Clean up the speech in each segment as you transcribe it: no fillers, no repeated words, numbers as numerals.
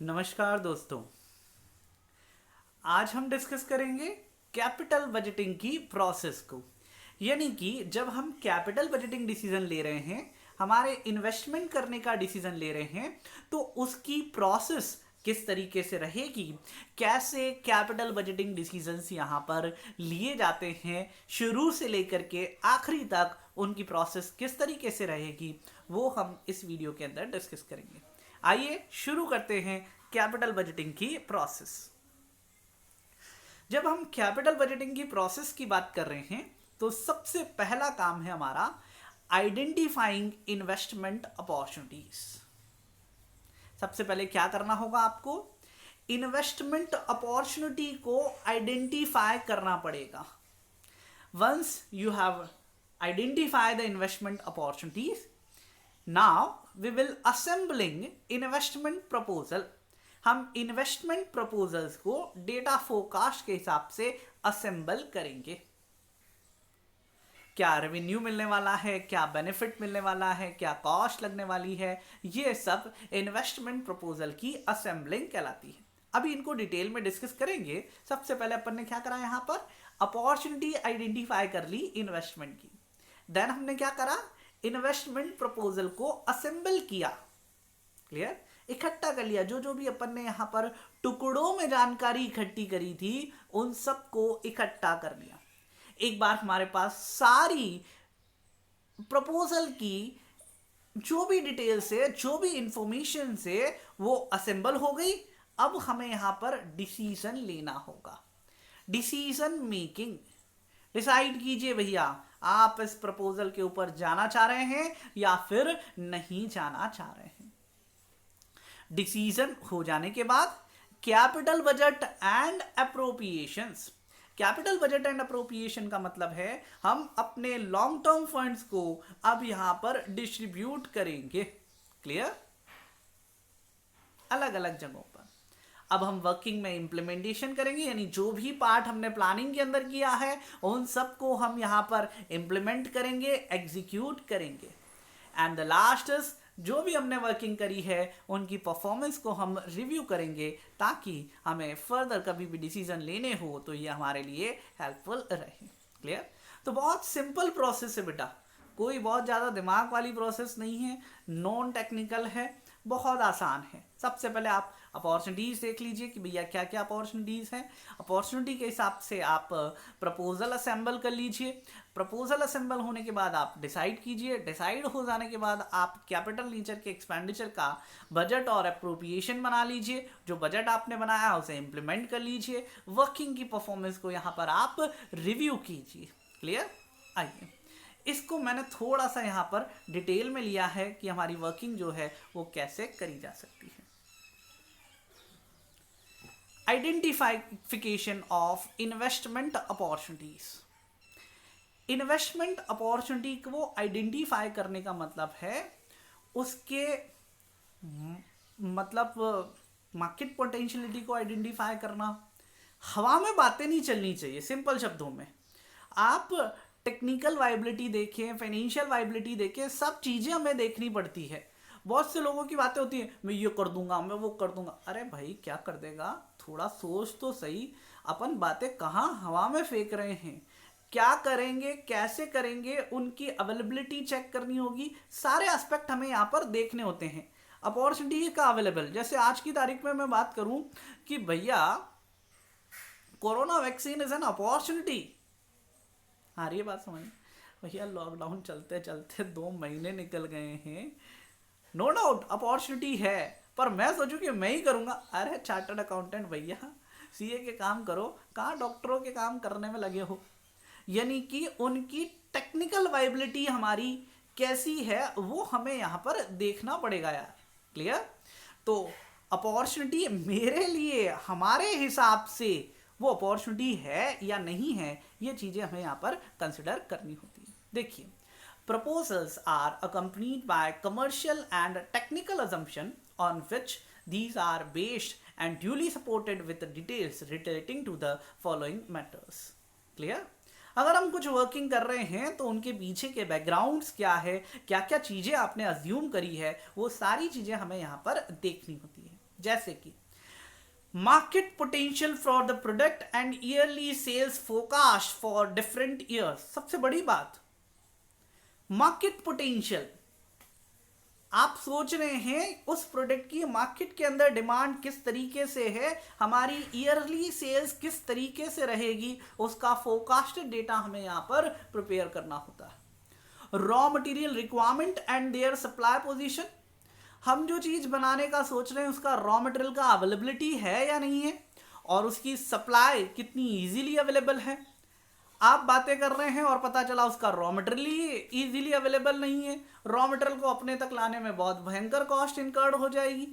नमस्कार दोस्तों। आज हम डिस्कस करेंगे कैपिटल बजटिंग की प्रोसेस को। यानी कि जब हम कैपिटल बजटिंग डिसीजन ले रहे हैं, हमारे इन्वेस्टमेंट करने का डिसीजन ले रहे हैं, तो उसकी प्रोसेस किस तरीके से रहेगी, कैसे कैपिटल बजटिंग डिसीजंस यहाँ पर लिए जाते हैं, शुरू से लेकर के आखिरी तक उनकी प्रोसेस किस तरीके से रहेगी, वो हम इस वीडियो के अंदर डिस्कस करेंगे। आइए शुरू करते हैं कैपिटल बजटिंग की प्रोसेस। जब हम कैपिटल बजटिंग की प्रोसेस की बात कर रहे हैं, तो सबसे पहला काम है हमारा आइडेंटिफाइंग इन्वेस्टमेंट अपॉर्चुनिटीज। सबसे पहले क्या करना होगा आपको, इन्वेस्टमेंट अपॉर्चुनिटी को आइडेंटिफाई करना पड़ेगा। Once you have identify the investment opportunities, now we will assembling investment proposal. हम इन्वेस्टमेंट प्रपोजल्स को डेटा फोरकास्ट के हिसाब से असेंबल करेंगे। क्या रेवेन्यू मिलने वाला है, क्या बेनिफिट मिलने वाला है, क्या कॉस्ट लगने वाली है, ये सब इन्वेस्टमेंट प्रपोजल की असेंबलिंग कहलाती है। अभी इनको डिटेल में डिस्कस करेंगे। सबसे पहले अपन ने क्या करा, यहाँ पर अपॉर्चुनिटी आइडेंटिफाई कर ली इन्वेस्टमेंट की। देन हमने क्या करा, इन्वेस्टमेंट प्रपोजल को असेंबल किया। क्लियर, इकट्ठा कर लिया। जो जो भी अपन ने यहाँ पर टुकड़ों में जानकारी इकट्ठी करी थी, उन सबको इकट्ठा कर लिया। एक बार हमारे पास सारी प्रपोजल की जो भी डिटेल्स है, जो भी इंफॉर्मेशन से वो असेंबल हो गई। अब हमें यहाँ पर डिसीजन लेना होगा। डिसीजन मेकिंग, डिसाइड कीजिए भैया, आप इस प्रपोजल के ऊपर जाना चाह रहे हैं या फिर नहीं जाना चाह रहे हैं। डिसीजन हो जाने के बाद capital budget and appropriations. Capital budget and appropriation का मतलब है हम अपने लॉन्ग टर्म फंड्स को अब यहां पर डिस्ट्रीब्यूट करेंगे। क्लियर, अलग अलग जगहों पर। अब हम वर्किंग में इंप्लीमेंटेशन करेंगे, यानी जो भी पार्ट हमने प्लानिंग के अंदर किया है उन सबको हम यहां पर इंप्लीमेंट करेंगे, एग्जीक्यूट करेंगे। एंड द लास्ट इज, जो भी हमने वर्किंग करी है उनकी परफॉर्मेंस को हम रिव्यू करेंगे, ताकि हमें फर्दर कभी भी डिसीजन लेने हो तो ये हमारे लिए हेल्पफुल रहे। क्लियर, तो बहुत सिंपल प्रोसेस है बेटा, कोई बहुत ज़्यादा दिमाग वाली प्रोसेस नहीं है, नॉन टेक्निकल है, बहुत आसान है। सबसे पहले आप अपॉर्चुनिटीज़ देख लीजिए कि भैया क्या क्या अपॉर्चुनिटीज़ हैं। अपॉर्चुनिटी के हिसाब से आप प्रपोजल असेंबल कर लीजिए। प्रपोजल असेंबल होने के बाद आप डिसाइड कीजिए। डिसाइड हो जाने के बाद आप कैपिटल नेचर के एक्सपेंडिचर का बजट और अप्रोप्रिएशन बना लीजिए। जो बजट आपने बनाया उसे इम्प्लीमेंट कर लीजिए। वर्किंग की परफॉर्मेंस को यहाँ पर आप रिव्यू कीजिए। क्लियर, आइए इसको मैंने थोड़ा सा यहाँ पर डिटेल में लिया है कि हमारी वर्किंग जो है वो कैसे करी जा सकती है। Identification of investment opportunities. Investment opportunity को आइडेंटिफाई करने का मतलब है उसके मतलब मार्केट पोटेंशियलिटी को आइडेंटिफाई करना। हवा में बातें नहीं चलनी चाहिए, सिंपल शब्दों में। आप टेक्निकल वाइबिलिटी देखें, फाइनेंशियल वाइबिलिटी देखें, सब चीज़ें हमें देखनी पड़ती है। बहुत से लोगों की बातें होती हैं, मैं ये कर दूंगा, मैं वो कर दूंगा। अरे भाई क्या कर देगा, थोड़ा सोच तो सही। अपन बातें कहाँ हवा में फेंक रहे हैं, क्या करेंगे, कैसे करेंगे, उनकी अवेलेबिलिटी चेक करनी होगी। सारे एस्पेक्ट हमें यहाँ पर देखने होते हैं। अपॉर्चुनिटी का अवेलेबल, जैसे आज की तारीख में मैं बात करूँ कि भैया corona vaccine is an opportunity. आ रही है बात समझ? भैया लॉकडाउन चलते चलते 2 महीने निकल गए हैं, नो डाउट अपॉर्चुनिटी है, पर मैं सोचूं कि मैं ही करूंगा। अरे चार्टर्ड अकाउंटेंट भैया, सीए के काम करो, कहाँ डॉक्टरों के काम करने में लगे हो। यानी कि उनकी टेक्निकल वाइबिलिटी हमारी कैसी है वो हमें यहाँ पर देखना पड़ेगा यार। क्लियर, तो अपॉर्चुनिटी मेरे लिए हमारे हिसाब से वो अपॉर्चुनिटी है या नहीं है, ये चीज़ें हमें यहाँ पर कंसिडर करनी होती है। देखिए, proposals are accompanied by commercial and technical assumption on which these are based and duly supported with the details relating to the following matters. Clear? अगर हम कुछ वर्किंग कर रहे हैं तो उनके पीछे के बैकग्राउंड्स क्या है, क्या क्या चीज़ें आपने अज्यूम करी है, वो सारी चीज़ें हमें यहाँ पर देखनी होती है। जैसे कि market potential for the product and yearly sales forecast for different years. सबसे बड़ी बात, मार्केट पोटेंशियल, आप सोच रहे हैं उस प्रोडक्ट की मार्केट के अंदर डिमांड किस तरीके से है, हमारी ईयरली सेल्स किस तरीके से रहेगी, उसका फोरकास्टेड डेटा हमें यहां पर प्रिपेयर करना होता है। Raw material requirement and their supply position, हम जो चीज बनाने का सोच रहे हैं उसका रॉ मटेरियल का अवेलेबिलिटी है या नहीं है, और उसकी सप्लाई कितनी इजीली अवेलेबल है। आप बातें कर रहे हैं और पता चला उसका रॉ मटेरियल ही इजीली अवेलेबल नहीं है, रॉ मटेरियल को अपने तक लाने में बहुत भयंकर कॉस्ट इनकर्ड हो जाएगी।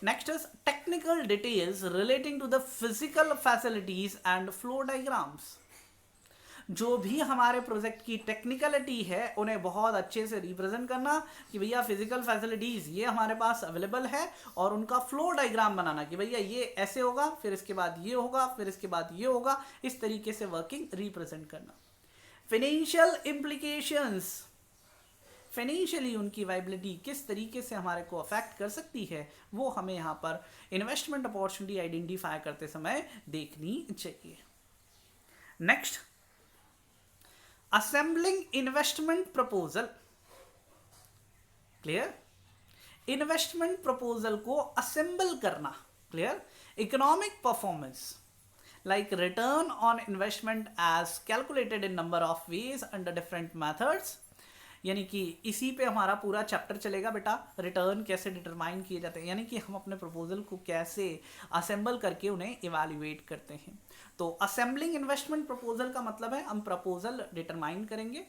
Next is technical details relating to the physical facilities and flow diagrams. जो भी हमारे प्रोजेक्ट की टेक्निकलिटी है उन्हें बहुत अच्छे से रिप्रेजेंट करना कि भैया फिजिकल फैसिलिटीज ये हमारे पास अवेलेबल है, और उनका फ्लो डायग्राम बनाना कि भैया ये ऐसे होगा, फिर इसके बाद ये होगा, फिर इसके बाद ये होगा, इस तरीके से वर्किंग रिप्रेजेंट करना। फाइनेंशियल इम्प्लीकेशंस, फाइनेंशियली उनकी वाइबिलिटी किस तरीके से हमारे को अफेक्ट कर सकती है, वो हमें यहाँ पर इन्वेस्टमेंट अपॉर्चुनिटी आइडेंटिफाई करते समय देखनी चाहिए। Next, assembling investment proposal. Clear, investment proposal को असेंबल करना। Clear, economic performance like return on investment as calculated in number of ways under different methods, यानी कि इसी पे हमारा पूरा चैप्टर चलेगा बेटा, रिटर्न कैसे डिटरमाइन किए जाते हैं, यानी कि हम अपने प्रपोजल को कैसे असेंबल करके उन्हें इवैल्यूएट करते हैं। तो असेंबलिंग इन्वेस्टमेंट प्रपोजल का मतलब है हम प्रपोजल डिटरमाइन करेंगे,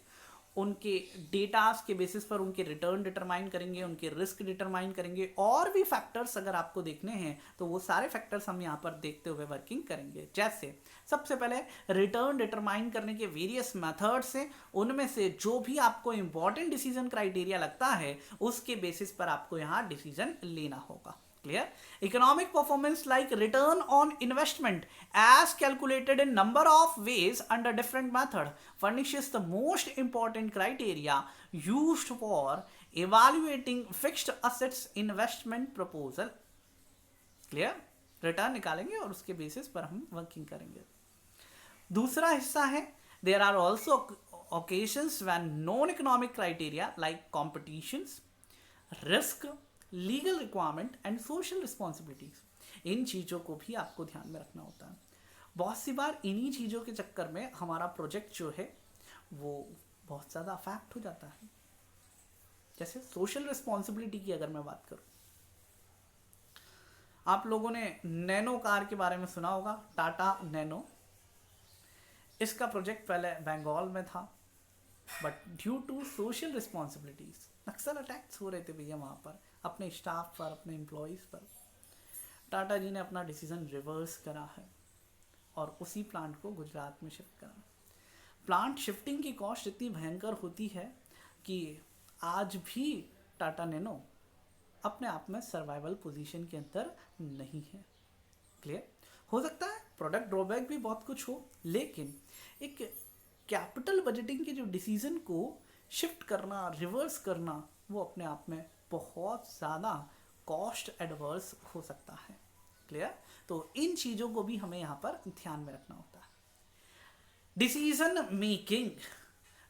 उनके डेटास के बेसिस पर उनके रिटर्न डिटरमाइन करेंगे, उनके रिस्क डिटरमाइन करेंगे, और भी फैक्टर्स अगर आपको देखने हैं तो वो सारे फैक्टर्स हम यहाँ पर देखते हुए वर्किंग करेंगे। जैसे सबसे पहले रिटर्न डिटरमाइन करने के वेरियस मेथड्स हैं, उनमें से जो भी आपको इंपॉर्टेंट डिसीजन क्राइटेरिया लगता है उसके बेसिस पर आपको यहाँ डिसीजन लेना होगा। Clear? Economic performance like return on investment as calculated in number of ways under different method furnishes the most important criteria used for evaluating fixed assets investment proposal. Clear? Return निकालेंगे और उसके basis पर हम working करेंगे। दूसरा हिस्सा है there are also occasions when non-economic criteria like competitions, risk, legal requirement and social responsibilities, इन चीज़ों को भी आपको ध्यान में रखना होता है। बहुत सी बार इन्हीं चीज़ों के चक्कर में हमारा प्रोजेक्ट जो है वो बहुत ज़्यादा अफेक्ट हो जाता है। जैसे सोशल रिस्पॉन्सिबिलिटी की अगर मैं बात करूँ, आप लोगों ने नैनो कार के बारे में सुना होगा, टाटा नैनो। इसका प्रोजेक्ट पहले बंगाल में था, but due to social responsibilities Naxal attacks हो रहे थे भैया वहाँ पर, अपने स्टाफ पर, अपने एम्प्लॉयज़ पर। टाटा जी ने अपना डिसीजन रिवर्स करा है और उसी प्लांट को गुजरात में शिफ्ट करा। प्लांट शिफ्टिंग की कॉस्ट इतनी भयंकर होती है कि आज भी टाटा नैनो अपने आप में सर्वाइवल पोजीशन के अंदर नहीं है। क्लियर? हो सकता है प्रोडक्ट ड्रॉबैक भी बहुत कुछ हो, लेकिन एक कैपिटल बजटिंग के जो डिसीजन को शिफ्ट करना, रिवर्स करना, वो अपने आप में बहुत ज़्यादा कॉस्ट एडवर्स हो सकता है। क्लियर? तो इन चीज़ों को भी हमें यहाँ पर ध्यान में रखना होता है। डिसीजन मेकिंग,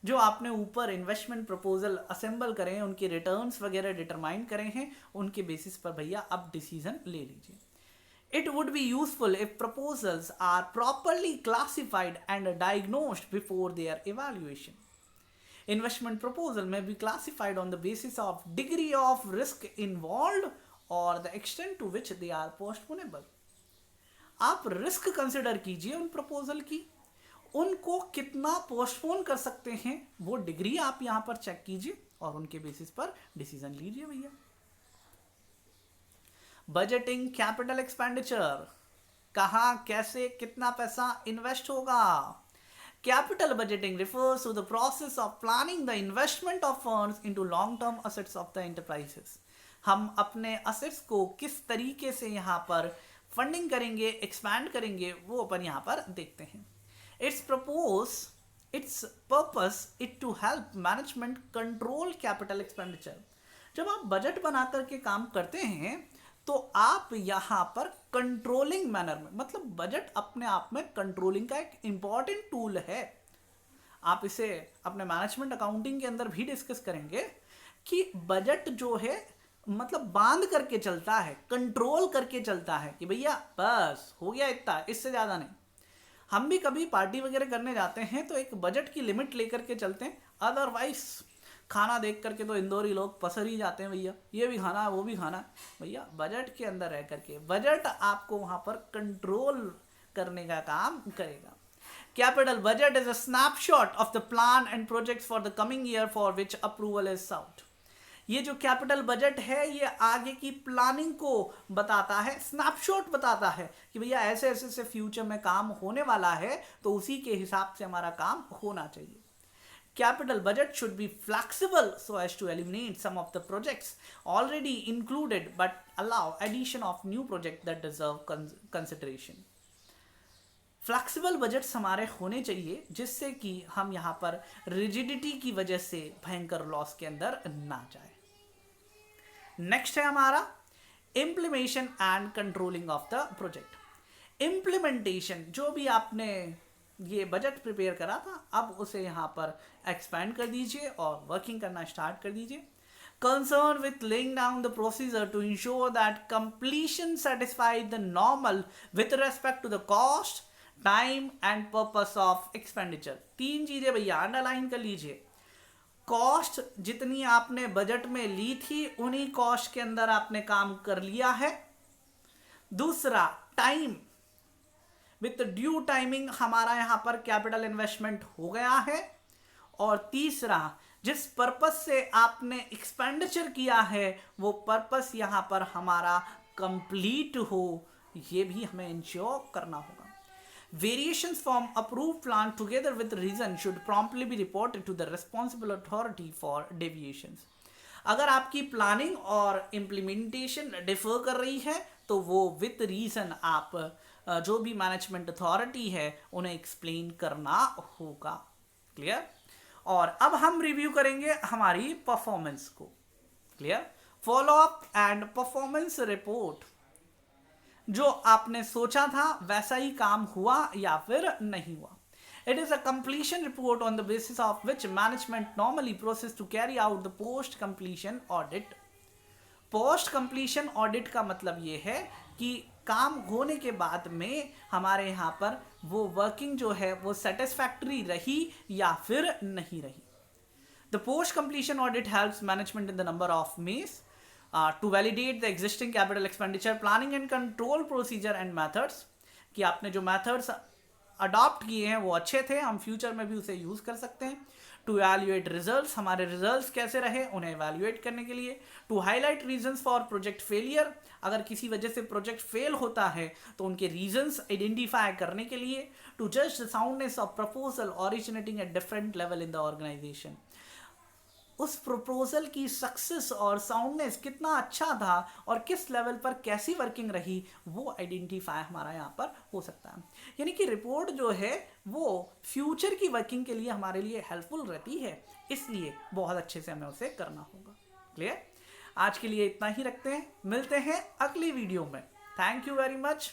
जो आपने ऊपर इन्वेस्टमेंट प्रपोजल असेंबल करे हैं, उनके रिटर्न्स वगैरह डिटरमाइन करे हैं, उनके बेसिस पर भैया अब डिसीजन ले लीजिए। It would be useful if proposals are properly classified and diagnosed before their evaluation. Investment proposal may be classified on the basis of degree of risk involved or the extent to which they are postponable. आप risk consider कीजिए उन proposal की, उनको कितना postpone कर सकते हैं वो डिग्री आप यहाँ पर चेक कीजिए और उनके बेसिस पर डिसीजन लीजिए भैया। बजटिंग कैपिटल एक्सपेंडिचर, कहाँ कैसे कितना पैसा इन्वेस्ट होगा। Capital budgeting refers to the process of planning the investment of funds into long-term assets of the enterprises. हम अपने assets को किस तरीके से यहाँ पर फंडिंग करेंगे, एक्सपैंड करेंगे, वो अपन यहाँ पर देखते हैं। Its purpose is to help management control capital expenditure. जब आप बजट बना करके काम करते हैं तो आप यहाँ पर कंट्रोलिंग मैनर में, मतलब बजट अपने आप में कंट्रोलिंग का एक इंपॉर्टेंट टूल है। आप इसे अपने मैनेजमेंट अकाउंटिंग के अंदर भी डिस्कस करेंगे कि बजट जो है मतलब बांध करके चलता है, कंट्रोल करके चलता है कि भैया बस हो गया इतना, इससे ज़्यादा नहीं। हम भी कभी पार्टी वगैरह करने जाते हैं तो एक बजट की लिमिट लेकर के चलते हैं, अदरवाइज खाना देख करके तो इंदौरी लोग पसर ही जाते हैं, भैया ये भी खाना है वो भी खाना है। भैया बजट के अंदर रह करके बजट आपको वहाँ पर कंट्रोल करने का काम करेगा। Capital budget is a snapshot of the plan and projects for the coming year for which approval is sought. ये जो कैपिटल बजट है ये आगे की प्लानिंग को बताता है, स्नैपशॉट बताता है कि भैया ऐसे ऐसे से फ्यूचर में काम होने वाला है, तो उसी के हिसाब से हमारा काम होना चाहिए। Capital budget should be flexible so as to eliminate some of the projects already included but allow addition of new projects that deserve consideration. Flexible budgets हमारे होने चाहिए जिससे कि हम यहाँ पर रिजिडिटी की वजह से भयंकर लॉस के अंदर ना जाए। नेक्स्ट है हमारा implementation and controlling of the project. Implementation, जो भी आपने ये बजट प्रिपेयर करा था अब उसे यहाँ पर एक्सपैंड कर दीजिए और वर्किंग करना स्टार्ट कर दीजिए। Concern with laying down the procedure to ensure that completion satisfied the normal with respect to the cost, time and purpose of expenditure. 3 चीजें भैया अंडरलाइन कर लीजिए। कॉस्ट जितनी आपने बजट में ली थी उन्हीं कॉस्ट के अंदर आपने काम कर लिया है। दूसरा, टाइम, विथ ड्यू टाइमिंग हमारा यहां पर कैपिटल इन्वेस्टमेंट हो गया है। और तीसरा, जिस पर्पस से आपने एक्सपेंडिचर किया है वो पर्पस यहां पर हमारा कंप्लीट हो, ये भी हमें इंश्योर करना होगा। Variations from approved plan together with reason should promptly be reported to the responsible authority for deviations. अगर आपकी प्लानिंग और इम्प्लीमेंटेशन डिफर कर रही है तो वो विथ रीजन आप जो भी मैनेजमेंट अथॉरिटी है उन्हें एक्सप्लेन करना होगा। क्लियर? और अब हम रिव्यू करेंगे हमारी परफॉर्मेंस को। Clear? Follow up and performance report. जो आपने सोचा था वैसा ही काम हुआ या फिर नहीं हुआ। It is a completion report on the basis of which management normally process to carry out the post completion audit. Post completion audit का मतलब ये है कि काम होने के बाद में हमारे यहाँ पर वो वर्किंग जो है वो सेटिस्फैक्टरी रही या फिर नहीं रही। The post completion audit helps management in the number of ways to validate the existing capital expenditure planning and control procedure and methods, कि आपने जो methods अडॉप्ट किए हैं वो अच्छे थे, हम फ्यूचर में भी उसे यूज़ कर सकते हैं। टू evaluate results, हमारे रिजल्ट्स कैसे रहे उन्हें evaluate करने के लिए। To highlight reasons for project failure, अगर किसी वजह से प्रोजेक्ट फेल होता है तो उनके रीजंस आइडेंटिफाई करने के लिए। टू जज the soundness of proposal originating at different level in the organization, उस प्रपोजल की सक्सेस और साउंडनेस कितना अच्छा था और किस लेवल पर कैसी वर्किंग रही वो आइडेंटिफाई हमारा यहाँ पर हो सकता है। यानी कि रिपोर्ट जो है वो फ्यूचर की वर्किंग के लिए हमारे लिए हेल्पफुल रहती है, इसलिए बहुत अच्छे से हमें उसे करना होगा। क्लियर? आज के लिए इतना ही रखते हैं, मिलते हैं अगली वीडियो में। Thank you very much.